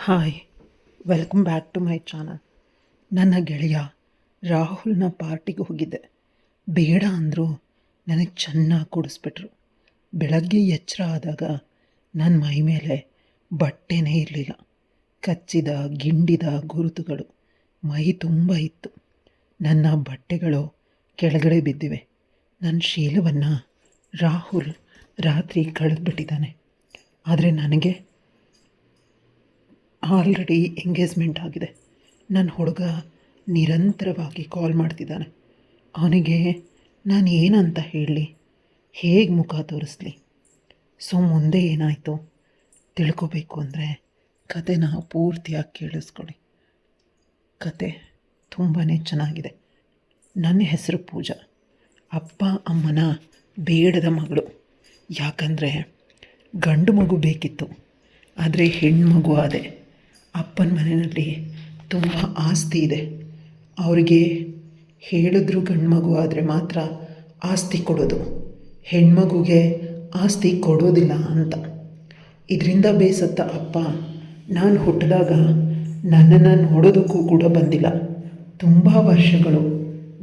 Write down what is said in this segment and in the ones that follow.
Hi, welcome back to my channel. ನನ್ನ ಗೆಳೆಯ ರಾಹುಲ್ನ ಪಾರ್ಟಿಗೆ ಹೋಗಿದ್ದೆ. ಬೇಡ ಅಂದರು, ನನಗೆ ಚೆನ್ನಾಗಿ ಕುಡಿಸ್ಬಿಟ್ರು. ಬೆಳಗ್ಗೆ ಎಚ್ಚರ ಆದಾಗ ನನ್ನ ಮೈ ಮೇಲೆ ಬಟ್ಟೆನೇ ಇರಲಿಲ್ಲ. ಕಚ್ಚಿದ ಗಿಂಡಿದ ಗುರುತುಗಳು ಮೈ ತುಂಬ ಇತ್ತು. ನನ್ನ ಬಟ್ಟೆಗಳು ಕೆಳಗಡೆ ಬಿದ್ದಿವೆ. ನನ್ನ ಶೀಲವನ್ನು ರಾಹುಲ್ ರಾತ್ರಿ ಕಳೆದುಬಿಟ್ಟಿದ್ದಾನೆ. ಆದರೆ ನನಗೆ ಆಲ್ರೆಡಿ ಎಂಗೇಜ್ಮೆಂಟ್ ಆಗಿದೆ. ನನ್ನ ಹುಡುಗ ನಿರಂತರವಾಗಿ ಕಾಲ್ ಮಾಡ್ತಿದ್ದಾನೆ. ಅವನಿಗೆ ನಾನು ಏನಂತ ಹೇಳಲಿ, ಹೇಗೆ ಮುಖ ತೋರಿಸ್ಲಿ? ಸೊ ಮುಂದೆ ಏನಾಯಿತು ತಿಳ್ಕೊಬೇಕು ಅಂದರೆ ಕತೆನ ಪೂರ್ತಿಯಾಗಿ ಕೇಳಿಸ್ಕೊಳ್ಳಿ. ಕತೆ ತುಂಬಾ ಚೆನ್ನಾಗಿದೆ. ನನ್ನ ಹೆಸರು ಪೂಜಾ. ಅಪ್ಪ ಅಮ್ಮನ ಬೇಡದ ಮಗಳು. ಯಾಕಂದರೆ ಗಂಡು ಮಗು ಬೇಕಿತ್ತು, ಆದರೆ ಹೆಣ್ಮಗು ಆದೆ. ಅಪ್ಪನ ಮನೆಯಲ್ಲಿ ತುಂಬ ಆಸ್ತಿ ಇದೆ. ಅವರಿಗೆ ಹೇಳಿದ್ರು ಗಂಡು ಮಗು ಆದರೆ ಮಾತ್ರ ಆಸ್ತಿ ಕೊಡೋದು, ಹೆಣ್ಮಗುಗೆ ಆಸ್ತಿ ಕೊಡೋದಿಲ್ಲ ಅಂತ. ಇದರಿಂದ ಬೇಸತ್ತ ಅಪ್ಪ ನಾನು ಹುಟ್ಟಿದಾಗ ನನ್ನನ್ನು ನೋಡೋದಕ್ಕೂ ಕೂಡ ಬಂದಿಲ್ಲ. ತುಂಬ ವರ್ಷಗಳು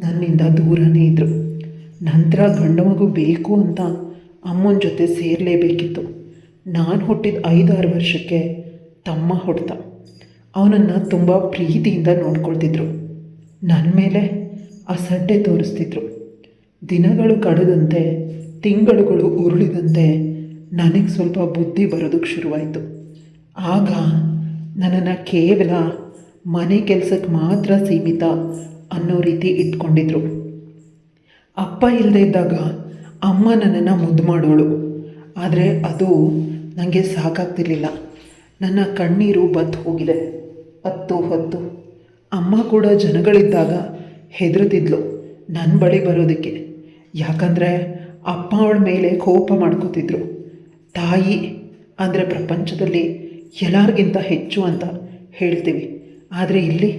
ನನ್ನಿಂದ ದೂರನೇ ಇದ್ದರು. ನಂತರ ಗಂಡು ಮಗು ಬೇಕು ಅಂತ ಅಮ್ಮನ ಜೊತೆ ಸೇರಲೇಬೇಕಿತ್ತು. ನಾನು ಹುಟ್ಟಿದ 5-6 ವರ್ಷಕ್ಕೆ ತಮ್ಮ ಹುಡ್ತ. ಅವನನ್ನು ತುಂಬ ಪ್ರೀತಿಯಿಂದ ನೋಡ್ಕೊಳ್ತಿದ್ರು. ನನ್ನ ಮೇಲೆ ಅಸಡ್ಡೆ ತೋರಿಸ್ತಿದ್ರು. ದಿನಗಳು ಕಳೆದಂತೆ ತಿಂಗಳುಗಳು ಉರುಳಿದಂತೆ ನನಗೆ ಸ್ವಲ್ಪ ಬುದ್ಧಿ ಬರೋದಕ್ಕೆ ಶುರುವಾಯಿತು. ಆಗ ನನ್ನನ್ನು ಕೇವಲ ಮನೆ ಕೆಲಸಕ್ಕೆ ಮಾತ್ರ ಸೀಮಿತ ಅನ್ನೋ ರೀತಿ ಇಟ್ಕೊಂಡಿದ್ರು. ಅಪ್ಪ ಇಲ್ಲದೆ ಇದ್ದಾಗ ಅಮ್ಮ ನನ್ನನ್ನು ಮುದ್ದು ಮಾಡೋಳು. ಆದರೆ ಅದು ನನಗೆ ಸಾಕಾಗ್ತಿರ್ಲಿಲ್ಲ. ನನ್ನ ಕಣ್ಣೀರು ಬತ್ತು ಹೋಗಿದೆ ಹೊತ್ತು. ಅಮ್ಮ ಕೂಡ ಜನಗಳಿದ್ದಾಗ ಹೆದರ್ತಿದ್ಲು ನನ್ನ ಬಳಿ ಬರೋದಕ್ಕೆ. ಯಾಕಂದರೆ ಅಪ್ಪ ಅವಳ ಮೇಲೆ ಕೋಪ ಮಾಡ್ಕೋತಿದ್ರು. ತಾಯಿ ಅಂದರೆ ಪ್ರಪಂಚದಲ್ಲಿ ಎಲ್ಲರಿಗಿಂತ ಹೆಚ್ಚು ಅಂತ ಹೇಳ್ತೀವಿ. ಆದರೆ ಇಲ್ಲಿ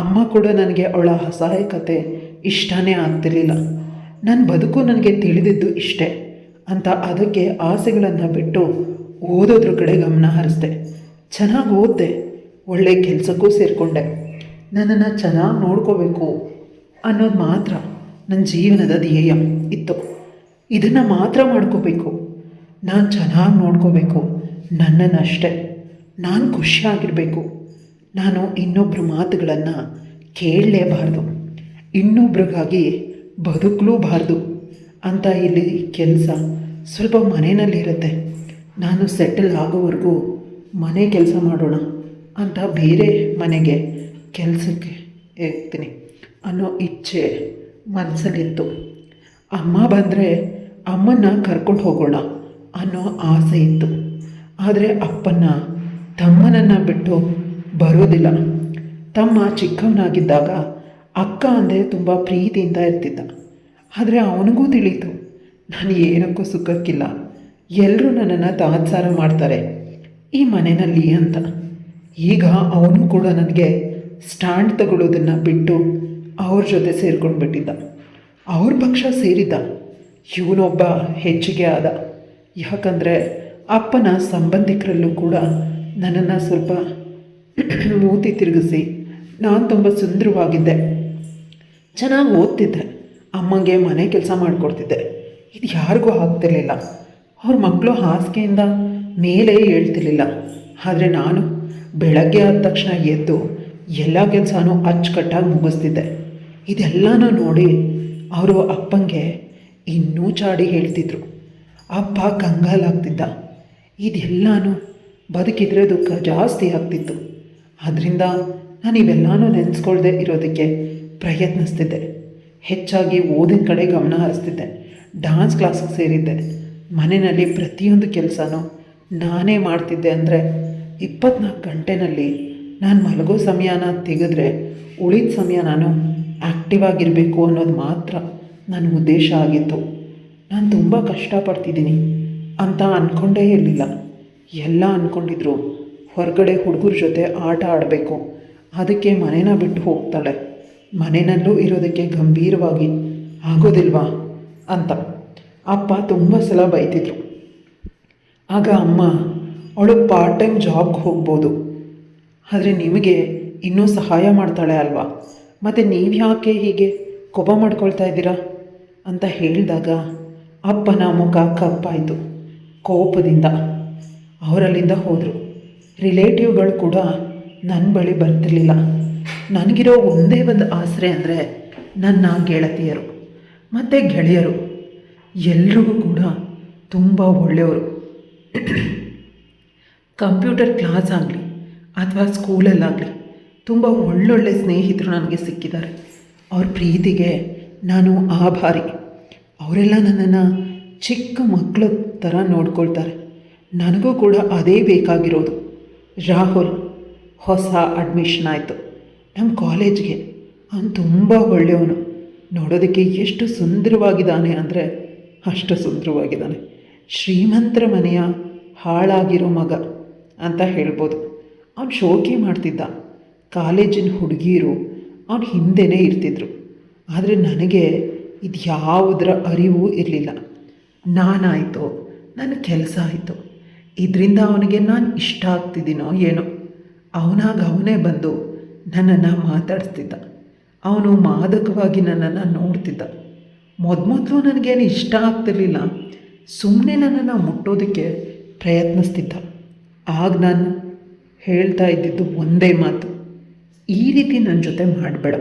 ಅಮ್ಮ ಕೂಡ ನನಗೆ ಅವಳ ಅಸಹಾಯಕತೆ ಇಷ್ಟನೇ ಆಗ್ತಿರ್ಲಿಲ್ಲ. ನನ್ನ ಬದುಕು ನನಗೆ ತಿಳಿದಿದ್ದು ಇಷ್ಟೇ ಅಂತ ಅದಕ್ಕೆ ಆಸೆಗಳನ್ನು ಬಿಟ್ಟು ಓದೋದ್ರ ಕಡೆ ಗಮನ ಹರಿಸ್ದೆ. ಚೆನ್ನಾಗಿ ಓದಿದೆ, ಒಳ್ಳೆ ಕೆಲಸಕ್ಕೂ ಸೇರಿಕೊಂಡೆ. ನನ್ನನ್ನು ಚೆನ್ನಾಗಿ ನೋಡ್ಕೋಬೇಕು ಅನ್ನೋದು ಮಾತ್ರ ನನ್ನ ಜೀವನದ ಧ್ಯೇಯ ಇತ್ತು. ಇದನ್ನು ಮಾತ್ರ ಮಾಡ್ಕೋಬೇಕು, ನಾನು ಚೆನ್ನಾಗಿ ನೋಡ್ಕೋಬೇಕು, ನನ್ನನ್ನಷ್ಟೇ. ನಾನು ಖುಷಿಯಾಗಿರಬೇಕು. ನಾನು ಇನ್ನೊಬ್ಬರ ಮಾತುಗಳನ್ನು ಕೇಳಲೇಬಾರ್ದು, ಇನ್ನೊಬ್ರಿಗಾಗಿ ಬದುಕಲೂಬಾರ್ದು ಅಂತ. ಇಲ್ಲಿ ಕೆಲಸ ಸ್ವಲ್ಪ ಮನೆಯಲ್ಲಿರುತ್ತೆ. ನಾನು ಸೆಟಲ್ ಆಗೋವರೆಗೂ ಮನೆ ಕೆಲಸ ಮಾಡೋಣ ಅಂತ ಬೇರೆ ಮನೆಗೆ ಕೆಲಸಕ್ಕೆ ಹೋಗ್ತೀನಿ ಅನ್ನೋ ಇಚ್ಛೆ ಮನಸ್ಸಲ್ಲಿತ್ತು. ಅಮ್ಮ ಬಂದರೆ ಅಮ್ಮನ್ನ ಕರ್ಕೊಂಡು ಹೋಗೋಣ ಅನ್ನೋ ಆಸೆ ಇತ್ತು. ಆದರೆ ಅಪ್ಪನ ತಮ್ಮನನ್ನು ಬಿಟ್ಟು ಬರೋದಿಲ್ಲ. ತಮ್ಮ ಚಿಕ್ಕವನಾಗಿದ್ದಾಗ ಅಕ್ಕ ಅಂದರೆ ತುಂಬ ಪ್ರೀತಿಯಿಂದ ಇರ್ತಿದ್ದ. ಆದರೆ ಅವನಿಗೂ ತಿಳಿಯಿತು ನಾನು ಏನಕ್ಕೂ ಸುಖಕ್ಕಿಲ್ಲ, ಎಲ್ಲರೂ ನನ್ನನ್ನು ತಾತ್ಸಾರ ಮಾಡ್ತಾರೆ ಈ ಮನೆಯಲ್ಲಿ ಅಂತ. ಈಗ ಅವನು ಕೂಡ ನನಗೆ ಸ್ಟ್ಯಾಂಡ್ ತಗೊಳ್ಳೋದನ್ನು ಬಿಟ್ಟು ಅವ್ರ ಜೊತೆ ಸೇರ್ಕೊಂಡು ಬಿಟ್ಟಿದ್ದ. ಅವ್ರ ಪಕ್ಷ ಸೇರಿದ್ದ. ಇವನೊಬ್ಬ ಹೆಚ್ಚಿಗೆ ಆದ. ಯಾಕಂದರೆ ಅಪ್ಪನ ಸಂಬಂಧಿಕರಲ್ಲೂ ಕೂಡ ನನ್ನನ್ನು ಸ್ವಲ್ಪ ಮೂತಿ ತಿರುಗಿಸಿ, ನಾನು ತುಂಬ ಸುಂದರವಾಗಿದ್ದೆ, ಚೆನ್ನಾಗಿ ಓದ್ತಿದ್ದೆ, ಅಮ್ಮಂಗೆ ಮನೆ ಕೆಲಸ ಮಾಡಿಕೊಡ್ತಿದ್ದೆ. ಇದು ಯಾರಿಗೂ ಆಗ್ತಿರ್ಲಿಲ್ಲ. ಅವ್ರ ಮಕ್ಕಳು ಹಾಸಿಗೆಯಿಂದ ಮೇಲೆ ಹೇಳ್ತಿರ್ಲಿಲ್ಲ. ಆದರೆ ನಾನು ಬೆಳಗ್ಗೆ ಆದ ತಕ್ಷಣ ಎದ್ದು ಎಲ್ಲ ಕೆಲಸನೂ ಅಚ್ಚುಕಟ್ಟಾಗಿ ಮುಗಿಸ್ತಿದ್ದೆ. ಇದೆಲ್ಲನೂ ನೋಡಿ ಅವರು ಅಪ್ಪಂಗೆ ಇನ್ನೂ ಚಾಡಿ ಹೇಳ್ತಿದ್ರು. ಅಪ್ಪ ಕಂಗಾಲಾಗ್ತಿದ್ದ. ಇದೆಲ್ಲನೂ ಬದುಕಿದ್ರೆ ದುಃಖ ಜಾಸ್ತಿ ಆಗ್ತಿತ್ತು. ಆದ್ದರಿಂದ ನಾನು ಇವೆಲ್ಲನೂ ನೆನೆಸ್ಕೊಳ್ದೆ ಇರೋದಕ್ಕೆ ಪ್ರಯತ್ನಿಸ್ತಿದ್ದೆ. ಹೆಚ್ಚಾಗಿ ಓದಿನ ಕಡೆ ಗಮನ ಹರಿಸ್ತಿದ್ದೆ. ಡ್ಯಾನ್ಸ್ ಕ್ಲಾಸಿಗೆ ಸೇರಿದ್ದೆ. ಮನೆಯಲ್ಲಿ ಪ್ರತಿಯೊಂದು ಕೆಲಸನೂ ನಾನೇ ಮಾಡ್ತಿದ್ದೆ. ಅಂದರೆ 24 ಗಂಟೆಯಲ್ಲಿ ನಾನು ಮಲಗೋ ಸಮಯನ ತೆಗೆದ್ರೆ ಉಳಿದ ಸಮಯ ನಾನು ಆ್ಯಕ್ಟಿವ್ ಆಗಿರಬೇಕು ಅನ್ನೋದು ಮಾತ್ರ ನನ್ನ ಉದ್ದೇಶ ಆಗಿತ್ತು. ನಾನು ತುಂಬ ಕಷ್ಟಪಡ್ತಿದ್ದೀನಿ ಅಂತ ಅಂದ್ಕೊಂಡೇ ಇರಲಿಲ್ಲ. ಎಲ್ಲ ಅಂದ್ಕೊಂಡಿದ್ರು ಹೊರಗಡೆ ಹುಡುಗರ ಜೊತೆ ಆಟ ಆಡಬೇಕು, ಅದಕ್ಕೆ ಮನೇನ ಬಿಟ್ಟು ಹೋಗ್ತಾಳೆ, ಮನೆಯಲ್ಲೂ ಇರೋದಕ್ಕೆ ಗಂಭೀರವಾಗಿ ಆಗೋದಿಲ್ವಾ ಅಂತ ಅಪ್ಪ ತುಂಬ ಸಲ ಬೈತಿದ್ರು. ಆಗ ಅಮ್ಮ ಅವಳು ಪಾರ್ಟ್ ಟೈಮ್ ಜಾಬ್ಗೆ ಹೋಗ್ಬೋದು, ಆದರೆ ನಿಮಗೆ ಇನ್ನೂ ಸಹಾಯ ಮಾಡ್ತಾಳೆ ಅಲ್ವಾ, ಮತ್ತು ನೀವು ಯಾಕೆ ಹೀಗೆ ಕೋಪ ಮಾಡ್ಕೊಳ್ತಾ ಇದ್ದೀರಾ ಅಂತ ಹೇಳಿದಾಗ ಅಪ್ಪನ ಮುಖ ಕಪ್ಪಾಯಿತು ಕೋಪದಿಂದ. ಅವರಲ್ಲಿಂದ ಹೋದರು. ರಿಲೇಟಿವ್ಗಳು ಕೂಡ ನನ್ನ ಬಳಿ ಬರ್ತಿರ್ಲಿಲ್ಲ. ನನಗಿರೋ ಒಂದೇ ಒಂದು ಆಸರೆ ಅಂದರೆ ನನ್ನ ಗೆಳತಿಯರು ಮತ್ತು ಗೆಳೆಯರು. ಎಲ್ರಿಗೂ ಕೂಡ ತುಂಬ ಒಳ್ಳೆಯವರು. ಕಂಪ್ಯೂಟರ್ ಕ್ಲಾಸ್ ಆಗಲಿ ಅಥವಾ ಸ್ಕೂಲಲ್ಲಾಗಲಿ ತುಂಬ ಒಳ್ಳೊಳ್ಳೆ ಸ್ನೇಹಿತರು ನನಗೆ ಸಿಕ್ಕಿದ್ದಾರೆ. ಅವ್ರ ಪ್ರೀತಿಗೆ ನಾನು ಆಭಾರಿ. ಅವರೆಲ್ಲ ನನ್ನನ್ನು ಚಿಕ್ಕ ಮಕ್ಕಳ ಥರ ನೋಡ್ಕೊಳ್ತಾರೆ. ನನಗೂ ಕೂಡ ಅದೇ ಬೇಕಾಗಿರೋದು. ರಾಹುಲ್ ಹೊಸ ಅಡ್ಮಿಷನ್ ಆಯಿತು ನಮ್ಮ ಕಾಲೇಜ್ಗೆ. ಅವನು ತುಂಬ ಒಳ್ಳೆಯವನು. ನೋಡೋದಕ್ಕೆ ಎಷ್ಟು ಸುಂದರವಾಗಿದ್ದಾನೆ ಅಂದರೆ ಅಷ್ಟು ಸುಂದರವಾಗಿದ್ದಾನೆ. ಶ್ರೀಮಂತರ ಮನೆಯ ಹಾಳಾಗಿರೋ ಮಗ ಅಂತ ಹೇಳ್ಬೋದು. ಅವನು ಶೋಕಿ ಮಾಡ್ತಿದ್ದ. ಕಾಲೇಜಿನ ಹುಡುಗಿಯರು ಅವನ ಹಿಂದೆಯೇ ಇರ್ತಿದ್ರು. ಆದರೆ ನನಗೆ ಇದು ಯಾವುದರ ಅರಿವು ಇರಲಿಲ್ಲ. ನಾನಾಯಿತು, ನನ್ನ ಕೆಲಸ ಆಯಿತು, ಇದರಿಂದ ಅವನಿಗೆ ನಾನು ಇಷ್ಟ ಆಗ್ತಿದ್ದೀನೋ ಏನೋ. ಅವನೇ ಬಂದು ನನ್ನನ್ನು ಮಾತಾಡಿಸ್ತಿದ್ದ. ಅವನು ಮಾದಕವಾಗಿ ನನ್ನನ್ನು ನೋಡ್ತಿದ್ದ. ಮೊದಲು ನನಗೇನು ಇಷ್ಟ ಆಗ್ತಿರ್ಲಿಲ್ಲ. ಸುಮ್ಮನೆ ನನ್ನನ್ನು ಮುಟ್ಟೋದಕ್ಕೆ ಪ್ರಯತ್ನಿಸ್ತಿದ್ದ. ಆಗ ನಾನು ಹೇಳ್ತಾ ಇದ್ದಿದ್ದು ಒಂದೇ ಮಾತು, ಈ ರೀತಿ ನನ್ನ ಜೊತೆ ಮಾಡಬೇಡ.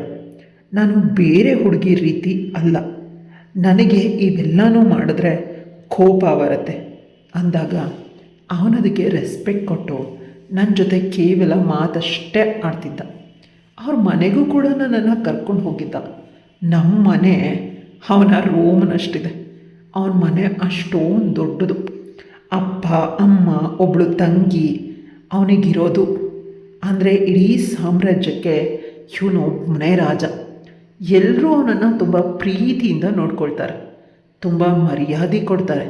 ನಾನು ಬೇರೆ ಹುಡುಗಿ ರೀತಿ ಅಲ್ಲ. ನನಗೆ ಇವೆಲ್ಲನೂ ಮಾಡಿದ್ರೆ ಕೋಪ ಬರುತ್ತೆ ಅಂದಾಗ ಅವನದಕ್ಕೆ ರೆಸ್ಪೆಕ್ಟ್ ಕೊಟ್ಟು ನನ್ನ ಜೊತೆ ಕೇವಲ ಮಾತಷ್ಟೇ ಆಡ್ತಿದ್ದ. ಅವ್ರ ಮನೆಗೂ ಕೂಡ ನನ್ನನ್ನು ಕರ್ಕೊಂಡು ಹೋಗಿದ್ದ. ನಮ್ಮ ಮನೆ ಅವನ ರೂಮ್ನಷ್ಟಿದೆ. ಅವನ ಮನೆ ಅಷ್ಟೊಂದು ದೊಡ್ಡದು. ಅಪ್ಪ ಅಮ್ಮ ಒಬ್ಬಳು ತಂಗಿ ಅವನಿಗಿರೋದು. ಅಂದರೆ ಇಡೀ ಸಾಮ್ರಾಜ್ಯಕ್ಕೆ ಇವನೊಬ್ಬನೇ ರಾಜ. ಎಲ್ಲರೂ ಅವನನ್ನು ತುಂಬ ಪ್ರೀತಿಯಿಂದ ನೋಡ್ಕೊಳ್ತಾರೆ, ತುಂಬ ಮರ್ಯಾದೆ ಕೊಡ್ತಾರೆ.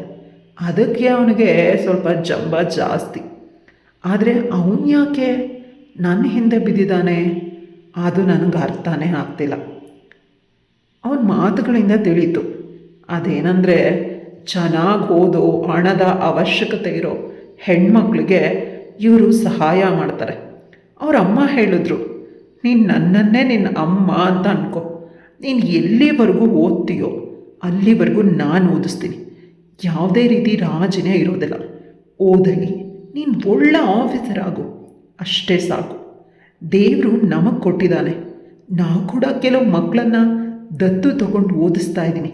ಅದಕ್ಕೆ ಅವನಿಗೆ ಸ್ವಲ್ಪ ಜಂಬ ಜಾಸ್ತಿ. ಆದರೆ ಅವನು ಯಾಕೆ ನನ್ನ ಹಿಂದೆ ಬಿದ್ದಿದ್ದಾನೆ ಅದು ನನಗೆ ಅರ್ಥನೇ ಆಗ್ತಿಲ್ಲ. ಅವನ ಮಾತುಗಳಿಂದ ತಿಳಿಯಿತು. ಅದೇನೆಂದರೆ, ಚೆನ್ನಾಗಿ ಓದೋ ಹಣದ ಅವಶ್ಯಕತೆ ಇರೋ ಹೆಣ್ಮಕ್ಳಿಗೆ ಇವರು ಸಹಾಯ ಮಾಡ್ತಾರೆ. ಅವ್ರ ಅಮ್ಮ ಹೇಳಿದ್ರು, ನೀನು ನನ್ನನ್ನೇ ನಿನ್ನ ಅಮ್ಮ ಅಂತ ಅನ್ಕೋ. ನೀನು ಎಲ್ಲಿವರೆಗೂ ಓದ್ತೀಯೋ ಅಲ್ಲಿವರೆಗೂ ನಾನು ಓದಿಸ್ತೀನಿ. ಯಾವುದೇ ರೀತಿ ರಾಜನೇ ಇರೋದಿಲ್ಲ. ಓದಲಿ, ನೀನು ಒಳ್ಳೆ ಆಫೀಸರ್ ಆಗು, ಅಷ್ಟೇ ಸಾಕು. ದೇವರು ನಮಗೆ ಕೊಟ್ಟಿದ್ದಾನೆ. ನಾವು ಕೂಡ ಕೆಲವು ಮಕ್ಕಳನ್ನು ದತ್ತು ತಗೊಂಡು ಓದಿಸ್ತಾ ಇದ್ದೀನಿ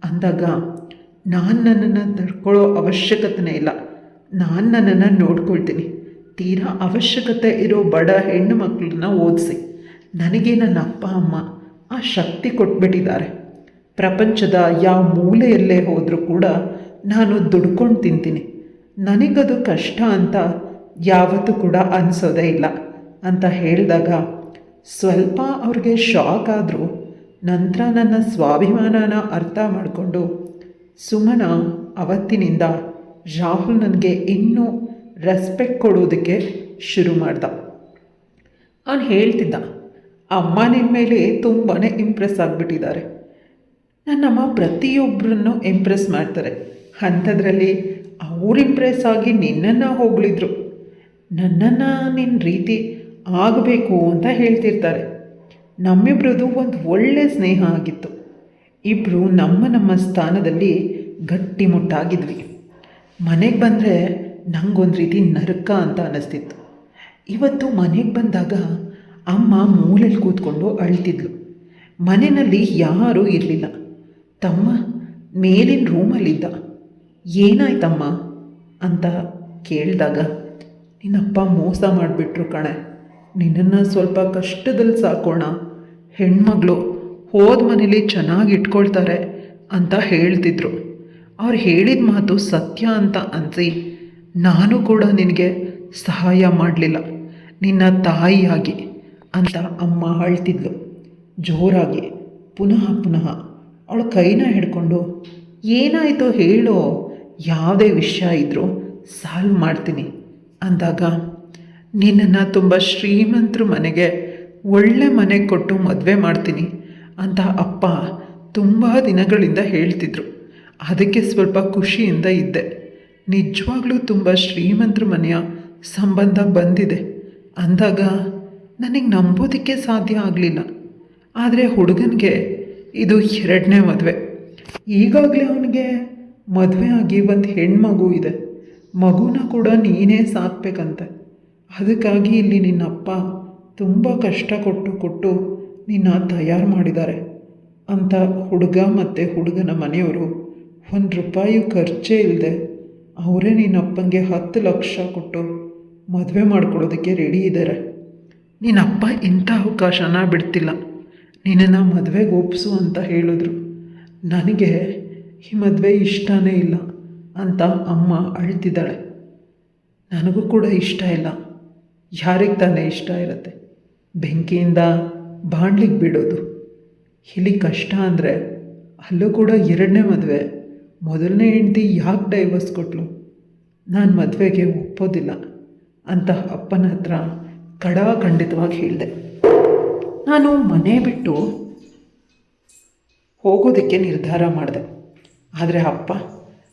ಅಂದಾಗ ನಾನು ನನ್ನನ್ನು ತಡ್ಕೊಳ್ಳೋ ಅವಶ್ಯಕತೆನೇ ಇಲ್ಲ. ನಾನು ನನ್ನನ್ನು ನೋಡ್ಕೊಳ್ತೀನಿ. ತೀರಾ ಅವಶ್ಯಕತೆ ಇರೋ ಬಡ ಹೆಣ್ಣು ಮಕ್ಕಳನ್ನ ಓದಿಸಿ. ನನಗೆ ನನ್ನ ಅಪ್ಪ ಅಮ್ಮ ಆ ಶಕ್ತಿ ಕೊಟ್ಬಿಟ್ಟಿದ್ದಾರೆ. ಪ್ರಪಂಚದ ಯಾವ ಮೂಲೆಯಲ್ಲೇ ಹೋದರೂ ಕೂಡ ನಾನು ದುಡ್ಕೊಂಡು ತಿಂತೀನಿ. ನನಗದು ಕಷ್ಟ ಅಂತ ಯಾವತ್ತೂ ಕೂಡ ಅನಿಸೋದೇ ಇಲ್ಲ ಅಂತ ಹೇಳಿದಾಗ ಸ್ವಲ್ಪ ಅವ್ರಿಗೆ ಶಾಕ್ ಆದರೂ ನಂತರ ನನ್ನ ಸ್ವಾಭಿಮಾನನ ಅರ್ಥ ಮಾಡಿಕೊಂಡು ಸುಮನ ಅವತ್ತಿನಿಂದ ರಾಹುಲ್ ನನಗೆ ಇನ್ನೂ ರೆಸ್ಪೆಕ್ಟ್ ಕೊಡೋದಕ್ಕೆ ಶುರು ಮಾಡ್ದ. ಅವನು ಹೇಳ್ತಿದ್ದ, ಅಮ್ಮ ನಿನ್ನ ಮೇಲೆ ತುಂಬಾ ಇಂಪ್ರೆಸ್ ಆಗಿಬಿಟ್ಟಿದ್ದಾರೆ. ನನ್ನಮ್ಮ ಪ್ರತಿಯೊಬ್ಬರನ್ನು ಇಂಪ್ರೆಸ್ ಮಾಡ್ತಾರೆ. ಅಂಥದ್ರಲ್ಲಿ ಅವ್ರು ಇಂಪ್ರೆಸ್ ಆಗಿ ನಿನ್ನನ್ನು ಹೊಗಳಿದ್ರು. ನನ್ನನ್ನು ನಿನ್ನ ರೀತಿ ಆಗಬೇಕು ಅಂತ ಹೇಳ್ತಿರ್ತಾರೆ. ನಮ್ಮಿಬ್ರದ್ದು ಒಂದು ಒಳ್ಳೆಯ ಸ್ನೇಹ ಆಗಿತ್ತು. ಇಬ್ಬರು ನಮ್ಮ ಸ್ಥಾನದಲ್ಲಿ ಗಟ್ಟಿಮುಟ್ಟಾಗಿದ್ವಿ. ಮನೆಗೆ ಬಂದರೆ ನನಗೊಂದು ರೀತಿ ನರಕ ಅಂತ ಅನ್ನಿಸ್ತಿತ್ತು. ಇವತ್ತು ಮನೆಗೆ ಬಂದಾಗ ಅಮ್ಮ ಮೂಲೆಯಲ್ಲಿ ಕೂತ್ಕೊಂಡು ಅಳ್ತಿದ್ಲು. ಮನೆಯಲ್ಲಿ ಯಾರೂ ಇರಲಿಲ್ಲ. ತಮ್ಮ ಮೇಲಿನ ರೂಮಲ್ಲಿದ್ದ. ಏನಾಯ್ತಮ್ಮ ಅಂತ ಕೇಳಿದಾಗ, ನಿನ್ನಪ್ಪ ಮೋಸ ಮಾಡಿಬಿಟ್ರು ಕಣೆ, ನಿನ್ನನ್ನು ಸ್ವಲ್ಪ ಕಷ್ಟದಲ್ಲಿ ಸಾಕೋಣ, ಹೆಣ್ಮಗಳು ಹೋದ ಮನೇಲಿ ಚೆನ್ನಾಗಿ ಇಟ್ಕೊಳ್ತಾರೆ ಅಂತ ಹೇಳ್ತಿದ್ರು. ಅವ್ರು ಹೇಳಿದ ಮಾತು ಸತ್ಯ ಅಂತ ಅನಿಸಿ ನಾನು ಕೂಡ ನಿನಗೆ ಸಹಾಯ ಮಾಡಲಿಲ್ಲ ನಿನ್ನ ತಾಯಿಯಾಗಿ ಅಂತ ಅಮ್ಮ ಅಳ್ತಿದ್ಲು ಜೋರಾಗಿ. ಪುನಃ ಅವಳ ಕೈನ ಹಿಡ್ಕೊಂಡು, ಏನಾಯಿತೋ ಹೇಳೋ, ಯಾವುದೇ ವಿಷಯ ಇದ್ದರೂ ಸಾಲ್ವ್ ಮಾಡ್ತೀನಿ ಅಂದಾಗ, ನಿನ್ನನ್ನು ತುಂಬ ಶ್ರೀಮಂತರ ಮನೆಗೆ ಒಳ್ಳೆ ಮನೆ ಕೊಟ್ಟು ಮದುವೆ ಮಾಡ್ತೀನಿ ಅಂತ ಅಪ್ಪ ತುಂಬ ದಿನಗಳಿಂದ ಹೇಳ್ತಿದ್ರು. ಅದಕ್ಕೆ ಸ್ವಲ್ಪ ಖುಷಿಯಿಂದ ಇದ್ದೆ. ನಿಜವಾಗ್ಲೂ ತುಂಬ ಶ್ರೀಮಂತರ ಮನೆಯ ಸಂಬಂಧ ಬಂದಿದೆ ಅಂದಾಗ ನನಗೆ ನಂಬೋದಕ್ಕೆ ಸಾಧ್ಯ ಆಗಲಿಲ್ಲ. ಆದರೆ ಹುಡುಗನಿಗೆ ಇದು 2ನೇ ಮದುವೆ. ಈಗಾಗಲೇ ಅವನಿಗೆ ಮದುವೆ ಆಗಿ ಒಂದು ಹೆಣ್ಮಗು ಇದೆ. ಮಗುನ ಕೂಡ ನೀನೇ ಸಾಕಬೇಕಂತೆ. ಅದಕ್ಕಾಗಿ ಇಲ್ಲಿ ನಿನ್ನಪ್ಪ ತುಂಬ ಕಷ್ಟ ಕೊಟ್ಟು ನಿನ್ನ ತಯಾರು ಮಾಡಿದ್ದಾರೆ ಅಂತ ಹುಡುಗ ಮತ್ತು ಹುಡುಗನ ಮನೆಯವರು ₹1 ಖರ್ಚೇ ಇಲ್ಲದೆ ಅವರೇ ನಿನ್ನಪ್ಪನಿಗೆ 10 ಲಕ್ಷ ಕೊಟ್ಟು ಮದುವೆ ಮಾಡ್ಕೊಳ್ಳೋದಕ್ಕೆ ರೆಡಿ ಇದ್ದಾರೆ. ನಿನ್ನಪ್ಪ ಇಂಥ ಅವಕಾಶನ ಬಿಡ್ತಿಲ್ಲ. ನಿನ್ನನ್ನು ಮದುವೆಗೆ ಒಪ್ಪಿಸು ಅಂತ ಹೇಳಿದ್ರು. ನನಗೆ ಈ ಮದುವೆ ಇಷ್ಟನೇ ಇಲ್ಲ ಅಂತ ಅಮ್ಮ ಅಳ್ತಿದ್ದಾಳೆ. ನನಗೂ ಕೂಡ ಇಷ್ಟ ಇಲ್ಲ. ಯಾರಿಗೆ ತಾನೇ ಇಷ್ಟ ಇರುತ್ತೆ? ಬೆಂಕಿಯಿಂದ ಬಾಣಲಿಗೆ ಬಿಡೋದು. ಇಲ್ಲಿ ಕಷ್ಟ ಅಂದರೆ ಅಲ್ಲೂ ಕೂಡ 2ನೇ ಮದುವೆ. ಮೊದಲನೇ ಹೆಂಡತಿ ಯಾಕೆ ಡೈವರ್ಸ್ ಕೊಟ್ಟಳು? ನಾನು ಮದುವೆಗೆ ಒಪ್ಪೋದಿಲ್ಲ ಅಂತ ಅಪ್ಪನ ಹತ್ರ ಖಂಡಿತವಾಗಿ ಹೇಳಿದೆ. ನಾನು ಮನೆ ಬಿಟ್ಟು ಹೋಗೋದಕ್ಕೆ ನಿರ್ಧಾರ ಮಾಡಿದೆ. ಆದರೆ ಅಪ್ಪ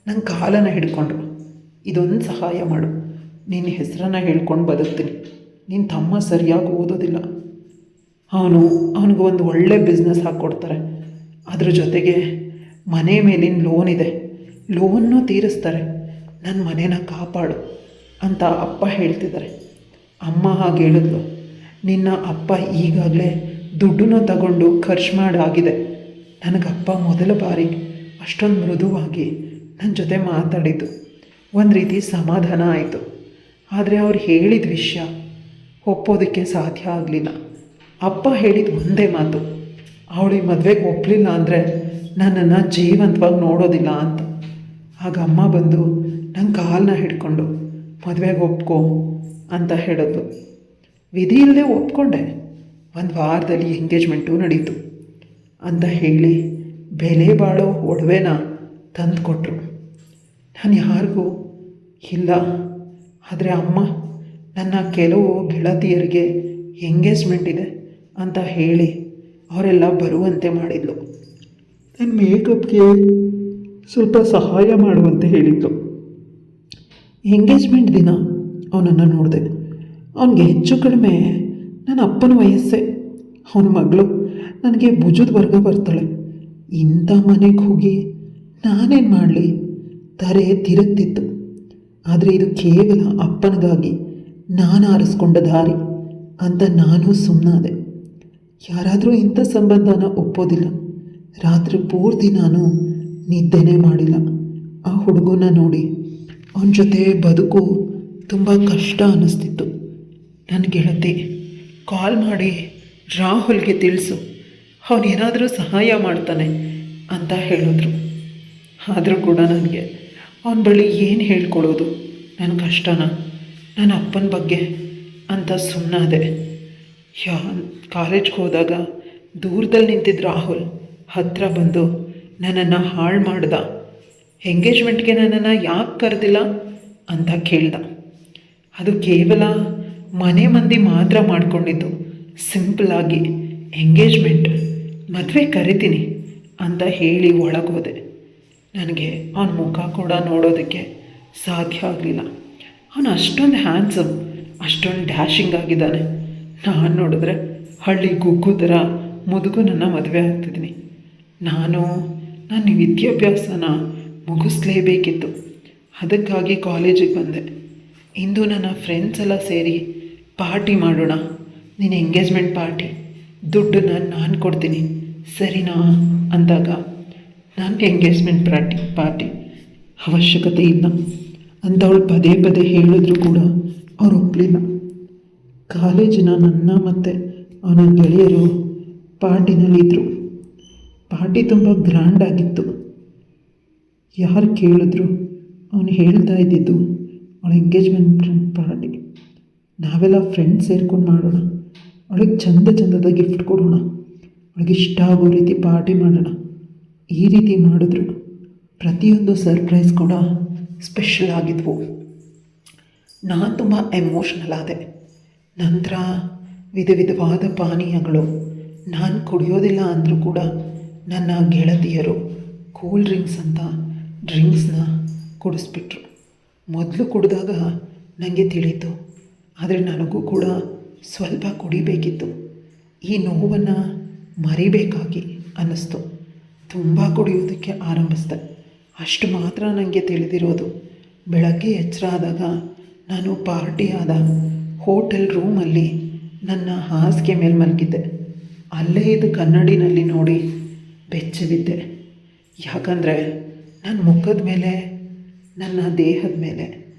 ನನ್ನ ಕಾಲನ್ನು ಹಿಡ್ಕೊಂಡ್ರು. ಇದೊಂದು ಸಹಾಯ ಮಾಡು, ನಿನ್ನ ಹೆಸರನ್ನು ಹೇಳ್ಕೊಂಡು ಬದುಕ್ತೀನಿ. ನಿನ್ನ ತಮ್ಮ ಸರಿಯಾಗಿ ಓದೋದಿಲ್ಲ. ಅವನಿಗೆ ಒಂದು ಒಳ್ಳೆ ಬಿಸ್ನೆಸ್ ಹಾಕ್ಕೊಡ್ತಾರೆ. ಅದ್ರ ಜೊತೆಗೆ ಮನೆ ಮೇಲಿನ ಲೋನ್ ಇದೆ, ಲೋನ್ನೂ ತೀರಿಸ್ತಾರೆ. ನನ್ನ ಮನೇನ ಕಾಪಾಡು ಅಂತ ಅಪ್ಪ ಹೇಳ್ತಿದ್ದಾರೆ. ಅಮ್ಮ ಹಾಗೆ ಹೇಳಿದ್ಲು, ನಿನ್ನ ಅಪ್ಪ ಈಗಾಗಲೇ ದುಡ್ಡನ್ನು ತಗೊಂಡು ಖರ್ಚು ಮಾಡಾಗಿದೆ. ನನಗಪ್ಪ ಮೊದಲ ಬಾರಿ ಅಷ್ಟೊಂದು ಮೃದುವಾಗಿ ನನ್ನ ಜೊತೆ ಮಾತಾಡಿದ್ದು ಒಂದು ರೀತಿ ಸಮಾಧಾನ ಆಯಿತು. ಆದರೆ ಅವ್ರು ಹೇಳಿದ ವಿಷಯ ಒಪ್ಪೋದಕ್ಕೆ ಸಾಧ್ಯ ಆಗಲಿಲ್ಲ. ಅಪ್ಪ ಹೇಳಿದ ಒಂದೇ ಮಾತು, ಅವಳು ಈ ಮದುವೆಗೆ ಒಪ್ಪಲಿಲ್ಲ ಅಂದರೆ ನನ್ನನ್ನು ಜೀವಂತವಾಗಿ ನೋಡೋದಿಲ್ಲ ಅಂತ. ಆಗ ಅಮ್ಮ ಬಂದು ನನ್ನ ಕಾಲನ್ನ ಹಿಡ್ಕೊಂಡು ಮದುವೆಗೆ ಒಪ್ಕೊ ಅಂತ ಹೇಳಿದ್ಲು. ವಿಧಿ ಇಲ್ಲದೆ ಒಪ್ಕೊಂಡೆ. 1 ವಾರದಲ್ಲಿ ಎಂಗೇಜ್ಮೆಂಟು ನಡೀತು ಅಂತ ಹೇಳಿ ಬೆಲೆ ಬಾಳೋ ಒಡವೆನ ತಂದು ಕೊಟ್ಟರು. ನಾನು ಯಾರಿಗೂ ಇಲ್ಲ. ಆದರೆ ಅಮ್ಮ ನನ್ನ ಕೆಲವು ಗೆಳತಿಯರಿಗೆ ಎಂಗೇಜ್ಮೆಂಟ್ ಇದೆ ಅಂತ ಹೇಳಿ ಅವರೆಲ್ಲ ಬರುವಂತೆ ಮಾಡಿದ್ಲು. ನನ್ನ ಮೇಕಪ್ಗೆ ಸ್ವಲ್ಪ ಸಹಾಯ ಮಾಡುವಂತೆ ಹೇಳಿದ್ಲು. ಎಂಗೇಜ್ಮೆಂಟ್ ದಿನ ಅವನನ್ನು ನೋಡಿದೆ. ಅವನಿಗೆ ಹೆಚ್ಚು ಕಡಿಮೆ ನನ್ನ ಅಪ್ಪನ ವಯಸ್ಸೇ. ಅವನ ಮಗಳು ನನಗೆ ಭುಜದ ವರ್ಗ ಬರ್ತಾಳೆ. ಇಂಥ ಮನೆಗೆ ಹೋಗಿ ನಾನೇನು ಮಾಡಲಿ? ತಾರೆ ತಿರುಗ್ತಿತ್ತು. ಆದರೆ ಇದು ಕೇವಲ ಅಪ್ಪನಿಗಾಗಿ ನಾನು ಆರಿಸ್ಕೊಂಡ ದಾರಿ ಅಂತ ನಾನು ಸುಮ್ಮನಾದೆ. ಯಾರಾದರೂ ಇಂಥ ಸಂಬಂಧನ ಒಪ್ಪೋದಿಲ್ಲ. ರಾತ್ರಿ ಪೂರ್ತಿ ನಾನು ನಿದ್ದೆನೇ ಮಾಡಿಲ್ಲ. ಆ ಹುಡುಗನ ನೋಡಿ ಅವನ ಜೊತೆ ಬದುಕು ತುಂಬ ಕಷ್ಟ ಅನ್ನಿಸ್ತಿತ್ತು. ನನ್ನ ಗೆಳತಿ ಕಾಲ್ ಮಾಡಿ ರಾಹುಲ್ಗೆ ತಿಳಿಸು, ಅವನೇನಾದರೂ ಸಹಾಯ ಮಾಡ್ತಾನೆ ಅಂತ ಹೇಳಿದ್ರು. ಆದರೂ ಕೂಡ ನನಗೆ ಅವನ ಬಳಿ ಏನು ಹೇಳ್ಕೊಡೋದು? ನನ್ನ ಕಷ್ಟನ, ನನ್ನ ಅಪ್ಪನ ಬಗ್ಗೆ ಅಂತ ಸುಮ್ಮನಾದೆ. ಕಾಲೇಜ್ಗೆ ಹೋದಾಗ ದೂರದಲ್ಲಿ ನಿಂತಿದ್ದ ರಾಹುಲ್ ಹತ್ತಿರ ಬಂದು ನನ್ನನ್ನು ಹಾಳು ಮಾಡ್ದ. ಎಂಗೇಜ್ಮೆಂಟ್ಗೆ ನನ್ನನ್ನು ಯಾಕೆ ಕರೆದಿಲ್ಲ ಅಂತ ಕೇಳ್ದ. ಅದು ಕೇವಲ ಮನೆ ಮಂದಿ ಮಾತ್ರ ಮಾಡ್ಕೊಂಡಿದ್ದು. ಸಿಂಪಲ್ಲಾಗಿ ಎಂಗೇಜ್ಮೆಂಟ್, ಮದುವೆ ಕರಿತೀನಿ ಅಂತ ಹೇಳಿ ಒಳಗೋದೆ. ನನಗೆ ಅವನ ಮುಖ ಕೂಡ ನೋಡೋದಕ್ಕೆ ಸಾಧ್ಯ ಆಗಲಿಲ್ಲ. ಅವನು ಅಷ್ಟೊಂದು ಹ್ಯಾಂಡ್ಸಮ್, ಅಷ್ಟೊಂದು ಡ್ಯಾಶಿಂಗ್ ಆಗಿದ್ದಾನೆ. ನಾನು ನೋಡಿದ್ರೆ ಹಳ್ಳಿ ಗುಗ್ಗು ಥರ ಮುದುಗನನ್ನು ಮದುವೆ ಆಗ್ತಿದ್ದೀನಿ. ನನ್ನ ವಿದ್ಯಾಭ್ಯಾಸನ ಮುಗಿಸ್ಲೇಬೇಕಿತ್ತು. ಅದಕ್ಕಾಗಿ ಕಾಲೇಜಿಗೆ ಬಂದೆ. ಇಂದು ನನ್ನ ಫ್ರೆಂಡ್ಸ್ ಎಲ್ಲ ಸೇರಿ ಪಾರ್ಟಿ ಮಾಡೋಣ, ನಿನ್ನ ಎಂಗೇಜ್ಮೆಂಟ್ ಪಾರ್ಟಿ, ದುಡ್ಡನ್ನು ನಾನು ಕೊಡ್ತೀನಿ ಸರಿನಾ ಅಂದಾಗ, ನನ್ನ ಎಂಗೇಜ್ಮೆಂಟ್ ಪಾರ್ಟಿ ಅವಶ್ಯಕತೆ ಇಲ್ಲ ಅಂತ ಅವಳು ಪದೇ ಪದೇ ಹೇಳಿದ್ರು ಕೂಡ ಅವ್ರು ಒಪ್ಪಲಿಲ್ಲ. ಕಾಲೇಜಿನ ನನ್ನ ಮತ್ತು ಅವನ ಗೆಳೆಯರು ಪಾರ್ಟಿನಲ್ಲಿದ್ದರು. ಪಾರ್ಟಿ ತುಂಬ ಗ್ರ್ಯಾಂಡಾಗಿತ್ತು. ಯಾರು ಕೇಳಿದ್ರು ಅವನು ಹೇಳ್ತಾ ಇದ್ದಿದ್ದು ಅವಳ ಎಂಗೇಜ್ಮೆಂಟ್ ಪಾರ್ಟಿ. ನಾವೆಲ್ಲ ಫ್ರೆಂಡ್ಸ್ ಸೇರ್ಕೊಂಡು ಮಾಡೋಣ, ಅವಳಿಗೆ ಚಂದದ ಗಿಫ್ಟ್ ಕೊಡೋಣ, ಅವಳಿಗೆ ಇಷ್ಟ ಆಗೋ ರೀತಿ ಪಾರ್ಟಿ ಮಾಡೋಣ. ಈ ರೀತಿ ಮಾಡಿದ್ರು. ಪ್ರತಿಯೊಂದು ಸರ್ಪ್ರೈಸ್ ಕೂಡ ಸ್ಪೆಷಲ್ ಆಗಿದ್ವು. ನಾನು ತುಂಬ ಎಮೋಷ್ನಲ್ ಆದೆ. ನಂತರ ವಿಧವಾದ ಪಾನೀಯಗಳು, ನಾನು ಕುಡಿಯೋದಿಲ್ಲ ಅಂದರೂ ಕೂಡ ನನ್ನ ಗೆಳತಿಯರು ಕೂಲ್ ಡ್ರಿಂಕ್ಸ್ ಅಂತ ಡ್ರಿಂಕ್ಸ್ನ ಕುಡಿಸ್ಬಿಟ್ರು. ಮೊದಲು ಕುಡಿದಾಗ ನನಗೆ ತಿಳಿಯಿತು, ಆದರೆ ನನಗೂ ಕೂಡ ಸ್ವಲ್ಪ ಕುಡಿಬೇಕಿತ್ತು. ಈ ನೋವನ್ನು ಮರಿಬೇಕಾಗಿ ಅನ್ನಿಸ್ತು. ತುಂಬ ಕುಡಿಯೋದಕ್ಕೆ ಆರಂಭಿಸಿದೆ. ಅಷ್ಟು ಮಾತ್ರ ನನಗೆ ತಿಳಿದಿರೋದು. ಬೆಳಗ್ಗೆ ಎಚ್ಚರ ಆದಾಗ ನಾನು ಪಾರ್ಟಿಯಾದ ಹೋಟೆಲ್ ರೂಮಲ್ಲಿ ನನ್ನ ಹಾಸಿಗೆ ಮೇಲೆ ಮಲಗಿದ್ದೆ. ಅಲ್ಲೇ ಇದು ಕನ್ನಡಿನಲ್ಲಿ ನೋಡಿ ಬೆಚ್ಚಿ ಬಿದ್ದೆ. ಯಾಕಂದರೆ ನನ್ನ ಮುಖದ ಮೇಲೆ, ನನ್ನ ದೇಹದ ಮೇಲೆ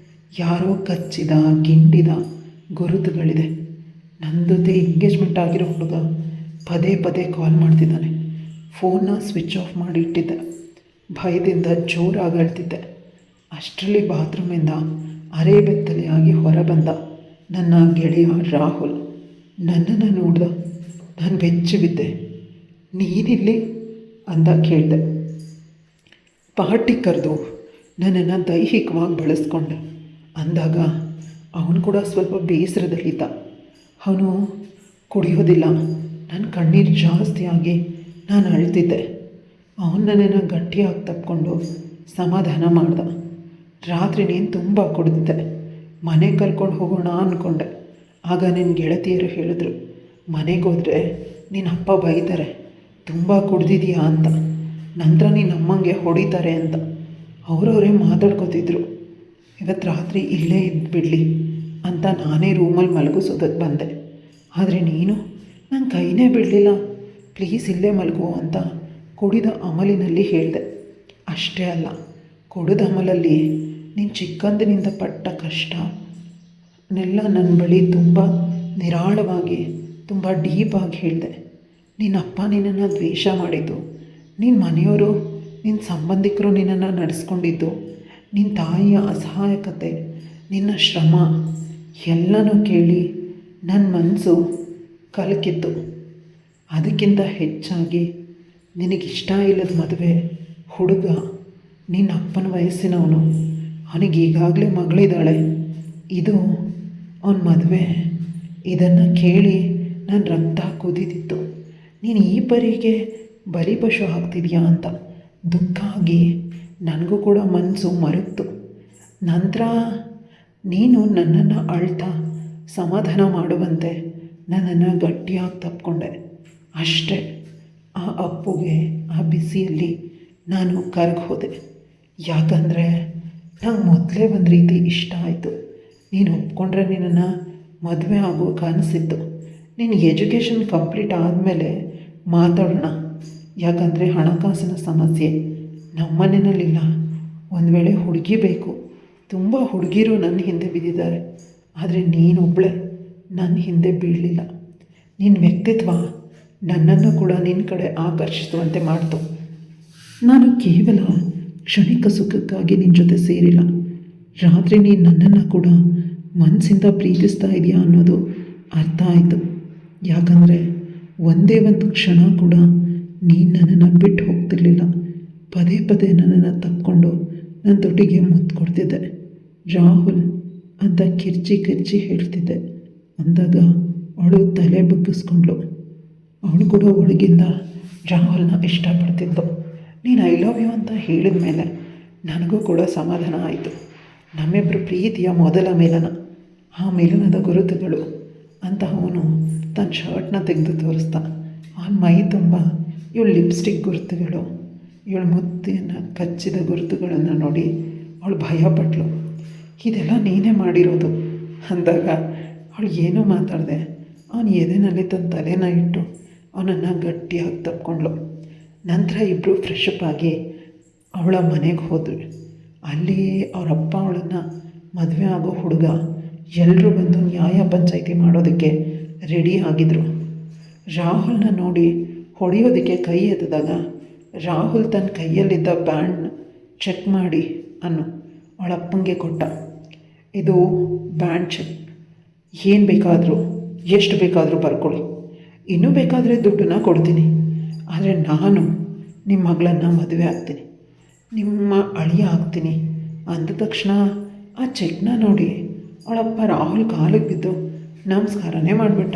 ಯಾರೋ ಕಚ್ಚಿದ ಗಿಂಡಿದ ಗುರುತುಗಳಿದೆ. ನನ್ನ ಜೊತೆ ಎಂಗೇಜ್ಮೆಂಟ್ ಆಗಿರೋ ಹುಡುಗ ಪದೇ ಪದೇ ಕಾಲ್ ಮಾಡ್ತಿದ್ದಾನೆ. ಫೋನ್ನ ಸ್ವಿಚ್ ಆಫ್ ಮಾಡಿ ಇಟ್ಟಿದ್ದೆ. ಭಯದಿಂದ ಜೋರಾಗಿ ಅಳ್ತಿದ್ದೆ. ಅಷ್ಟರಲ್ಲಿ ಬಾತ್ರೂಮಿಂದ ಅರೆಬೆತ್ತಲೆಯಾಗಿ ಹೊರಬಂದ ನನ್ನ ಗೆಳೆಯ ರಾಹುಲ್ ನನ್ನನ್ನು ನೋಡ್ದ. ನಾನು ಬೆಚ್ಚಿ ಬಿದ್ದೆ. ನೀನಿಲ್ಲಿ ಅಂತ ಕೇಳಿದೆ. ಪಾರ್ಟಿ ಕರೆದು ನನ್ನನ್ನು ದೈಹಿಕವಾಗಿ ಬಳಸ್ಕೊಂಡೆ ಅಂದಾಗ ಅವನು ಕೂಡ ಸ್ವಲ್ಪ ಬೇಸರದಲ್ಲಿದ್ದ. ಅವನು ಕುಡಿಯೋದಿಲ್ಲ. ನನ್ನ ಕಣ್ಣೀರು ಜಾಸ್ತಿ ಆಗಿ ನಾನು ಅಳ್ತಿದ್ದೆ. ಅವನು ನನ್ನನ್ನು ಗಟ್ಟಿಯಾಗಿ ತಪ್ಪಿಕೊಂಡು ಸಮಾಧಾನ ಮಾಡ್ದ. ರಾತ್ರಿ ನೀನು ತುಂಬ ಕುಡಿದಿದ್ದೆ, ಮನೆಗೆ ಕರ್ಕೊಂಡು ಹೋಗೋಣ ಅಂದ್ಕೊಂಡೆ. ಆಗ ನಿನ್ನ ಗೆಳತಿಯರು ಹೇಳಿದ್ರು, ಮನೆಗೆ ಹೋದರೆ ನಿನ್ನ ಅಪ್ಪ ಬೈತಾರೆ, ತುಂಬ ಕುಡ್ದಿದೀಯಾ ಅಂತ. ನಂತರ ನೀನು ಅಮ್ಮಂಗೆ ಹೊಡಿತಾರೆ ಅಂತ ಅವರವರೇ ಮಾತಾಡ್ಕೋತಿದ್ರು. ಇವತ್ತು ರಾತ್ರಿ ಇಲ್ಲೇ ಇದ್ದು ಬಿಡಲಿ ಅಂತ ನಾನೇ ರೂಮಲ್ಲಿ ಮಲಗಿಸೋದಕ್ಕೆ ಬಂದೆ. ಆದರೆ ನೀನು ನನ್ನ ಕೈನೇ ಬಿಡಲಿಲ್ಲ. ಪ್ಲೀಸ್ ಇಲ್ಲೇ ಮಲಗು ಅಂತ ಕುಡಿದ ಅಮಲಿನಲ್ಲಿ ಹೇಳಿದೆ. ಅಷ್ಟೇ ಅಲ್ಲ, ಕುಡಿದ ಅಮಲಲ್ಲಿ ನೀನು ಚಿಕ್ಕಂದಿನಿಂದ ಪಟ್ಟ ಕಷ್ಟನೆಲ್ಲ ನನ್ನ ಬಳಿ ತುಂಬ ನಿರಾಳವಾಗಿ, ತುಂಬ ಡೀಪಾಗಿ ಹೇಳಿದೆ. ನಿನ್ನ ಅಪ್ಪ ನಿನ್ನನ್ನು ದ್ವೇಷ ಮಾಡಿದ್ದು, ನಿನ್ನ ಮನೆಯವರು, ನಿನ್ನ ಸಂಬಂಧಿಕರು ನಿನ್ನನ್ನು ನಡೆಸ್ಕೊಂಡಿದ್ದು, ನಿನ್ನ ತಾಯಿಯ ಅಸಹಾಯಕತೆ, ನಿನ್ನ ಶ್ರಮ ಎಲ್ಲನೂ ಕೇಳಿ ನನ್ನ ಮನಸ್ಸು ಕಲಕಿತ್ತು. ಅದಕ್ಕಿಂತ ಹೆಚ್ಚಾಗಿ ನಿನಗಿಷ್ಟ ಇಲ್ಲದ ಮದುವೆ ಹುಡುಗ, ನಿನ್ನ ಅಪ್ಪನ ವಯಸ್ಸಿನವನು, ಅವನಿಗೆ ಈಗಾಗಲೇ ಮಗಳಿದ್ದಾಳೆ, ಇದು ಅವನ ಮದುವೆ. ಇದನ್ನು ಕೇಳಿ ನನ್ನ ರಕ್ತ ಕುದೀತಿತ್ತು. ನೀನು ಈ ಪರಿಗೆ ಬಲಿಪಶು ಆಗ್ತಿದೆಯಾ ಅಂತ ದುಃಖ ಆಗಿ ನನಗೂ ಕೂಡ ಮನಸ್ಸು ಮರುಗ್ತು. ನಂತರ ನೀನು ನನ್ನನ್ನು ಅಳ್ತಾ ಸಮಾಧಾನ ಮಾಡುವಂತೆ ನನ್ನನ್ನು ಗಟ್ಟಿಯಾಗಿ ತಪ್ಪಿಕೊಂಡೆ. ಅಷ್ಟೇ. ಆ ಅಪ್ಪುಗೆ ಆ ಬಿಸಿಯಲ್ಲಿ ನಾನು ಕರಗಿ ಹೋದೆ. ಯಾಕಂದರೆ ನಂಗೆ ಮೊದಲೇ ಒಂದು ರೀತಿ ಇಷ್ಟ ಆಯಿತು. ನೀನು ಒಪ್ಕೊಂಡ್ರೆ ನಿನ್ನನ್ನು ಮದುವೆ ಆಗೋ ಕನಸಿತ್ತು. ನಿನ್ನ ಎಜುಕೇಷನ್ ಕಂಪ್ಲೀಟ್ ಆದಮೇಲೆ ಮಾತಾಡೋಣ. ಯಾಕಂದರೆ ಹಣಕಾಸಿನ ಸಮಸ್ಯೆ ನಮ್ಮ ಮನೆಯಲ್ಲಿಲ್ಲ. ಒಂದು ವೇಳೆ ಹುಡುಗಿ ಬೇಕು. ತುಂಬ ಹುಡುಗಿರು ನನ್ನ ಹಿಂದೆ ಬಿದ್ದಿದ್ದಾರೆ. ಆದರೆ ನೀನೊಬ್ಬಳೇ ನನ್ನ ಹಿಂದೆ ಬೀಳಲಿಲ್ಲ. ನಿನ್ನ ವ್ಯಕ್ತಿತ್ವ ನನ್ನನ್ನು ಕೂಡ ನಿನ್ನ ಕಡೆ ಆಕರ್ಷಿಸುವಂತೆ ಮಾಡ್ತು. ನಾನು ಕೇವಲ ಕ್ಷಣಿಕ ಸುಖಕ್ಕಾಗಿ ನಿನ್ನ ಜೊತೆ ಸೇರಿಲ್ಲ. ರಾತ್ರಿ ನೀನು ನನ್ನನ್ನು ಕೂಡ ಮನಸ್ಸಿಂದ ಪ್ರೀತಿಸ್ತಾ ಇದೆಯಾ ಅನ್ನೋದು ಅರ್ಥ ಆಯಿತು. ಯಾಕಂದರೆ ಒಂದೇ ಒಂದು ಕ್ಷಣ ಕೂಡ ನೀನು ನನ್ನನ್ನು ಬಿಟ್ಟು ಹೋಗ್ತಿರ್ಲಿಲ್ಲ. ಪದೇ ಪದೇ ನನ್ನನ್ನು ತಕ್ಕೊಂಡು ನನ್ನ ತೊಟ್ಟಿಗೆ ಮುತ್ತು ಕೊಡ್ತಿದ್ದೆ. ರಾಹುಲ್ ಅಂತ ಕಿರ್ಚಿ ಹೇಳ್ತಿದ್ದೆ. ಅಂದಾಗ ಅವಳು ತಲೆ ಬಗ್ಗಿಸ್ಕೊಂಡ್ಳು. ಅವಳು ಕೂಡ ಒಳಗಿಂದ ರಾಹುಲ್ನ ಇಷ್ಟಪಡ್ತಿದ್ಳು. ನೀನು ಐ ಲವ್ ಯು ಅಂತ ಹೇಳಿದ ಮೇಲೆ ನನಗೂ ಕೂಡ ಸಮಾಧಾನ ಆಯಿತು. ನಮ್ಮಿಬ್ಬರು ಪ್ರೀತಿಯ ಮೊದಲ ಮಿಲನ, ಆ ಮಿಲನದ ಗುರುತುಗಳು ಅಂತ ಅವನು ತನ್ನ ಶರ್ಟ್ನ ತೆಗೆದು ತೋರಿಸ್ತಾ. ಅವನ ಮೈ ತುಂಬ ಇವಳು ಲಿಪ್ಸ್ಟಿಕ್ ಗುರುತುಗಳು, ಇವಳು ಮುತ್ತಿನ ಕಚ್ಚಿದ ಗುರುತುಗಳನ್ನು ನೋಡಿ ಅವಳು ಭಯಪಟ್ಳು. ಇದೆಲ್ಲ ನೀನೇ ಮಾಡಿರೋದು ಅಂದಾಗ ಅವಳು ಏನೂ ಮಾತಾಡಿದೆ. ಅವನು ಎದೆನಲ್ಲಿ ತನ್ನ ತಲೆನ ಇಟ್ಟು ಅವನನ್ನು ಗಟ್ಟಿಯಾಗಿ ತಪ್ಕೊಂಡ್ಳು. ನಂತರ ಇಬ್ಬರು ಫ್ರೆಶಪ್ ಆಗಿ ಅವಳ ಮನೆಗೆ ಹೋದ್ರು. ಅಲ್ಲಿ ಅವರಪ್ಪ ಅವಳನ್ನು ಮದುವೆ ಆಗೋ ಹುಡುಗ ಎಲ್ಲರೂ ಬಂದು ನ್ಯಾಯ ಪಂಚಾಯಿತಿ ಮಾಡೋದಕ್ಕೆ ರೆಡಿ ಆಗಿದ್ರು. ರಾಹುಲ್ನ ನೋಡಿ ಹೊಡೆಯೋದಕ್ಕೆ ಕೈ ಎತ್ತಿದಾಗ ರಾಹುಲ್ ತನ್ನ ಕೈಯಲ್ಲಿದ್ದ ಬ್ಯಾಂಡ್ನ ಚೆಕ್ ಮಾಡಿ ಅವಳಪ್ಪಂಗೆ ಕೊಟ್ಟ. ಇದು ಬ್ಯಾಂಡ್ ಚೆಕ್, ಏನು ಬೇಕಾದರೂ ಎಷ್ಟು ಬೇಕಾದರೂ ಬರ್ಕೊಳ್ಳಿ, ಇನ್ನೂ ಬೇಕಾದರೆ ದುಡ್ಡನ್ನು ಕೊಡ್ತೀನಿ. ಆದರೆ ನಾನು ನಿಮ್ಮ ಮಗಳನ್ನು ಮದುವೆ ಆಗ್ತೀನಿ, ನಿಮ್ಮ ಅಳಿಯ ಆಗ್ತೀನಿ ಅಂದ ತಕ್ಷಣ ಆ ಚೆಕ್ನ ನೋಡಿ ಅವಳಪ್ಪ ರಾಹುಲ್ ಕಾಲಿಗೆ ಬಿದ್ದು ನಮಸ್ಕಾರನೇ ಮಾಡಿಬಿಟ್ಟ.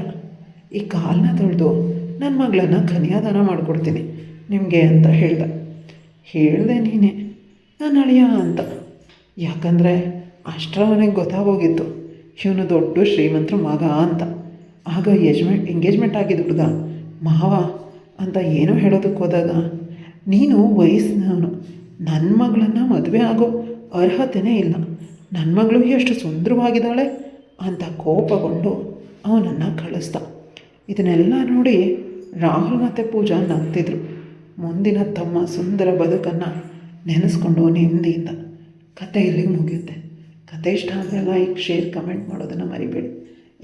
ಈ ಕಾಲನ್ನ ತೊಳೆದು ನನ್ನ ಮಗಳನ್ನು ಕನ್ಯಾದಾನ ಮಾಡಿಕೊಡ್ತೀನಿ ನಿಮಗೆ ಅಂತ ಹೇಳಿದೆ ನೀನೇ ನಾನು ಅಳಿಯ ಅಂತ. ಯಾಕಂದರೆ ಅಷ್ಟರ ಅವನಿಗೆ ಗೊತ್ತಾಗೋಗಿತ್ತು ಇವನು ದೊಡ್ಡ ಶ್ರೀಮಂತರ ಮಗ ಅಂತ. ಆಗ ಎಂಗೇಜ್ಮೆಂಟ್ ಆಗಿದ್ದ ಹುಡುಗ ಮಾವ ಅಂತ ಏನೋ ಹೇಳೋದಕ್ಕೆ ಹೋದಾಗ ನೀನು ವಯಸ್ಸಿನವನು, ನನ್ನ ಮಗಳನ್ನು ಮದುವೆ ಆಗೋ ಅರ್ಹತೆಯೇ ಇಲ್ಲ, ನನ್ನ ಮಗಳು ಎಷ್ಟು ಸುಂದರವಾಗಿದ್ದಾಳೆ ಅಂತ ಕೋಪಗೊಂಡು ಅವನನ್ನು ಕಳಿಸ್ದ. ಇದನ್ನೆಲ್ಲ ನೋಡಿ ರಾಹುಲ್ ಮತ್ತು ಪೂಜಾ ನಗ್ತಿದ್ರು. ಮುಂದಿನ ತಮ್ಮ ಸುಂದರ ಬದುಕನ್ನು ನೆನೆಸ್ಕೊಂಡು ನೆಮ್ಮದಿಯಿಂದ ಕತೆ ಇಲ್ಲಿಗೆ ಮುಗಿಯುತ್ತೆ. ಕತೆ ಇಷ್ಟ ಆದರೆ ಲೈಕ್, ಶೇರ್, ಕಮೆಂಟ್ ಮಾಡೋದನ್ನು ಮರಿಬೇಡಿ.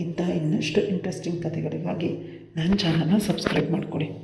ಇಂಥ ಇನ್ನಷ್ಟು ಇಂಟ್ರೆಸ್ಟಿಂಗ್ ಕತೆಗಳಿಗಾಗಿ ನನ್ನ ಚಾನಲ್ನ ಸಬ್ಸ್ಕ್ರೈಬ್ ಮಾಡಿಕೊಡಿ.